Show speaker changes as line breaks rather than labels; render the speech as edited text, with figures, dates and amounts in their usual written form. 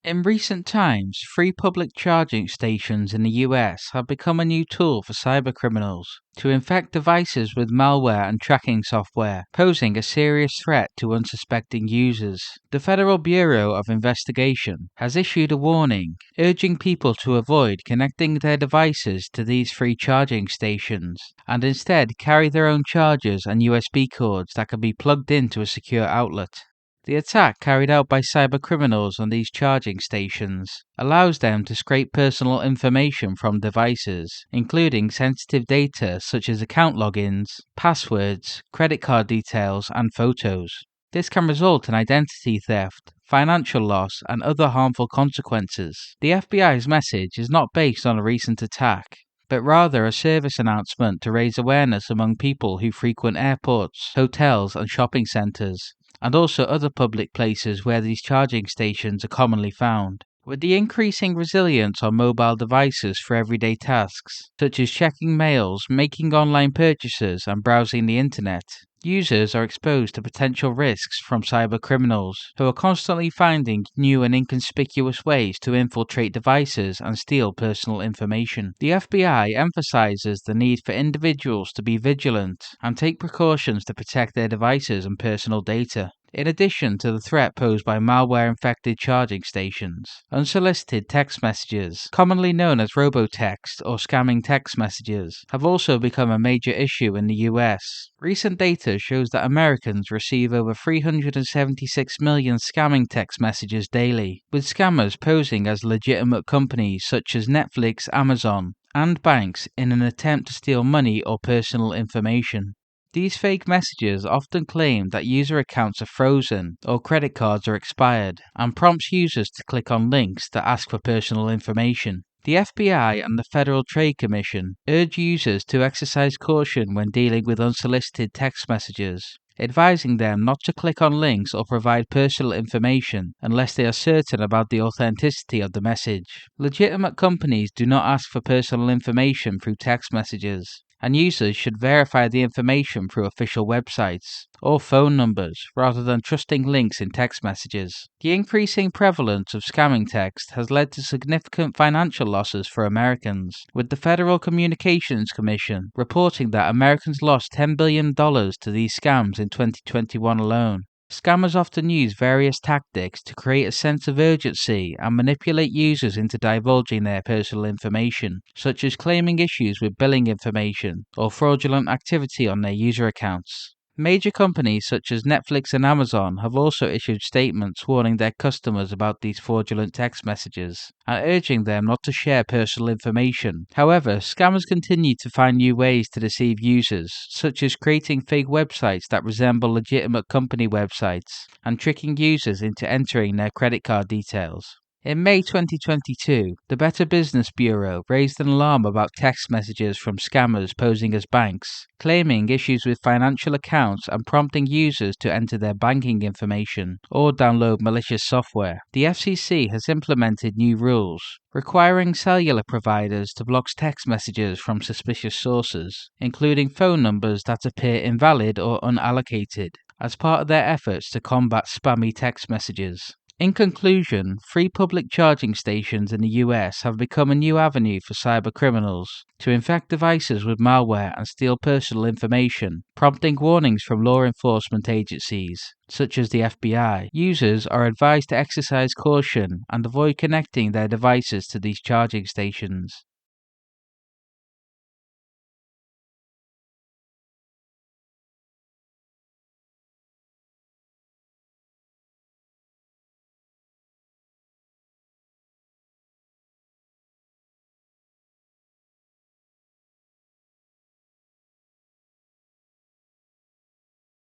In recent times, free public charging stations in the US have become a new tool for cybercriminals to infect devices with malware and tracking software, posing a serious threat to unsuspecting users. The Federal Bureau of Investigation has issued a warning, urging people to avoid connecting their devices to these free charging stations, and instead carry their own chargers and USB cords that can be plugged into a secure outlet. The attack carried out by cybercriminals on these charging stations allows them to scrape personal information from devices, including sensitive data such as account logins, passwords, credit card details, and photos. This can result in identity theft, financial loss, and other harmful consequences. The FBI's message is not based on a recent attack, but rather a service announcement to raise awareness among people who frequent airports, hotels, and shopping centers, and also other public places where these charging stations are commonly found. With the increasing resilience on mobile devices for everyday tasks, such as checking mails, making online purchases, and browsing the internet, users are exposed to potential risks from cybercriminals, who are constantly finding new and inconspicuous ways to infiltrate devices and steal personal information. The FBI emphasizes the need for individuals to be vigilant and take precautions to protect their devices and personal data. In addition to the threat posed by malware-infected charging stations, unsolicited text messages, commonly known as robotext or scamming text messages, have also become a major issue in the US. Recent data shows that Americans receive over 376 million scamming text messages daily, with scammers posing as legitimate companies such as Netflix, Amazon, and banks in an attempt to steal money or personal information. These fake messages often claim that user accounts are frozen or credit cards are expired, and prompts users to click on links that ask for personal information. The FBI and the Federal Trade Commission urge users to exercise caution when dealing with unsolicited text messages, advising them not to click on links or provide personal information unless they are certain about the authenticity of the message. Legitimate companies do not ask for personal information through text messages, and users should verify the information through official websites or phone numbers rather than trusting links in text messages. The increasing prevalence of scamming text has led to significant financial losses for Americans, with the Federal Communications Commission reporting that Americans lost $10 billion to these scams in 2021 alone. Scammers often use various tactics to create a sense of urgency and manipulate users into divulging their personal information, such as claiming issues with billing information or fraudulent activity on their user accounts. Major companies such as Netflix and Amazon have also issued statements warning their customers about these fraudulent text messages and urging them not to share personal information. However, scammers continue to find new ways to deceive users, such as creating fake websites that resemble legitimate company websites and tricking users into entering their credit card details. In May 2022, the Better Business Bureau raised an alarm about text messages from scammers posing as banks, claiming issues with financial accounts and prompting users to enter their banking information or download malicious software. The FCC has implemented new rules, requiring cellular providers to block text messages from suspicious sources, including phone numbers that appear invalid or unallocated, as part of their efforts to combat spammy text messages. In conclusion, free public charging stations in the US have become a new avenue for cybercriminals to infect devices with malware and steal personal information, prompting warnings from law enforcement agencies, such as the FBI. Users are advised to exercise caution and avoid connecting their devices to these charging stations.